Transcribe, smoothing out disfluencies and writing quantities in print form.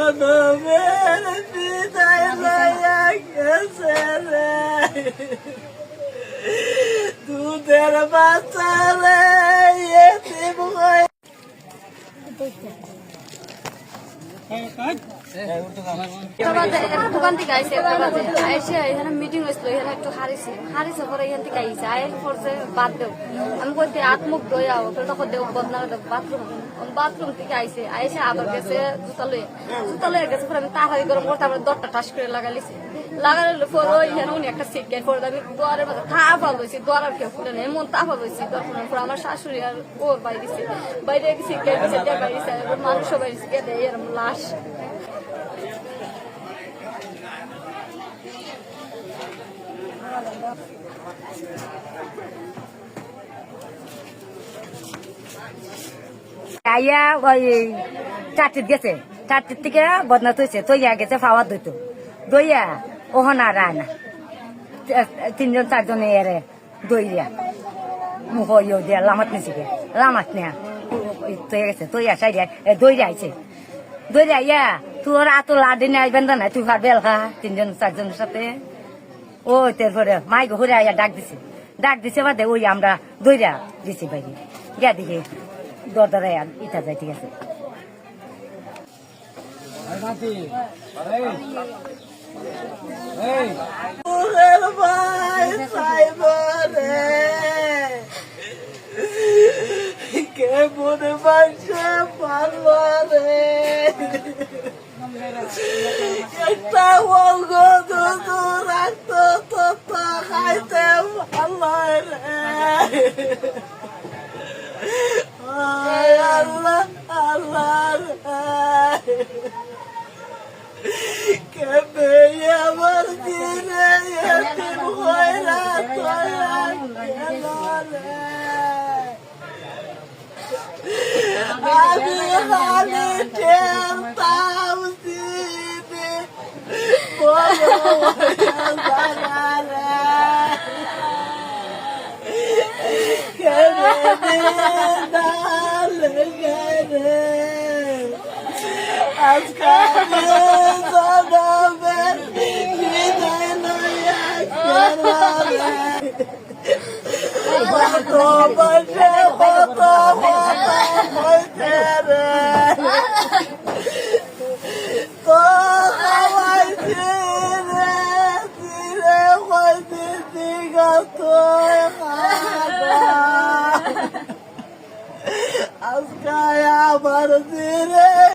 জনমের বিদায় লইয়া গেছে রে দুধের বাচ্চা রে এতিম হয়ে দোকান থেকে আইসে আইসে এখানে মিটিং হয়েছিল এখানে একটু হারিছে পরে এখান থেকে আইসে আয়ের পরে বাদ দেব আমি বলতে আত্মুখ দইয়া তখন দেব বদনা বাথরুম থেকে আইসে আবার গেছে জুতা লইয়া গেছে পরে আমি তাড়াতাড়ি গরম করতে আমার দরটা টাস করে লাগাইছি লাগালে পরে ওইখানে উনি একটা সিটকেট পরে আমি দোয়ারের মধ্যে তাফা লইছি দোয়ার কেউ ফুটে নেই এমন তাফা লইছি পরে আমার শাশুড়ি আর ওর বাইরে সিটকেট বাইরেছে মানুষ বাইরে গেলে এরকম লাশ আইয়া ওই চারটির গেছে চারটির থেকে বদনা তৈছে তৈয়া গেছে ফাওয়া দইতো দইয়া ওহন আর আয় না তিনজন চারজন এরে দইয়া মুখ ইয়ে দিয়া লামাত নিছিকে লামাত নেয়া তৈয়া গেছে তৈয়া সাইডে দইরে আইছে দইরে আইয়া তোর আতো লাডি নিয়ে আইবেন না তুই ভাববে এলকা তিনজন চারজনের সাথে ও তারপরে মাইকে ঘুরে আইয়া ডাক দিছে বাদে ওই আমরা দইরা দিছি বাইরে গিয়া দেখি দরদারে ইটা যায় ঠিক আছে কে মনে বাসে পারলো রে একটা অঙ্গ দুধু রাখতো তো খাইতে ভালো রে আল্লাহ আল্লাহ কেবে আমার দিনে এতিম হইরা তোরা গেল রে আমি হানি ঠেলতাম দিদি বড় জানা রে কেবে রে আজকাল জনমের বিদায় লইয়া গেল রে কত বসে কত হইতে রে তো খাওয়াইছি রে দিলে হইতে দিগত আজকে আমার দিলে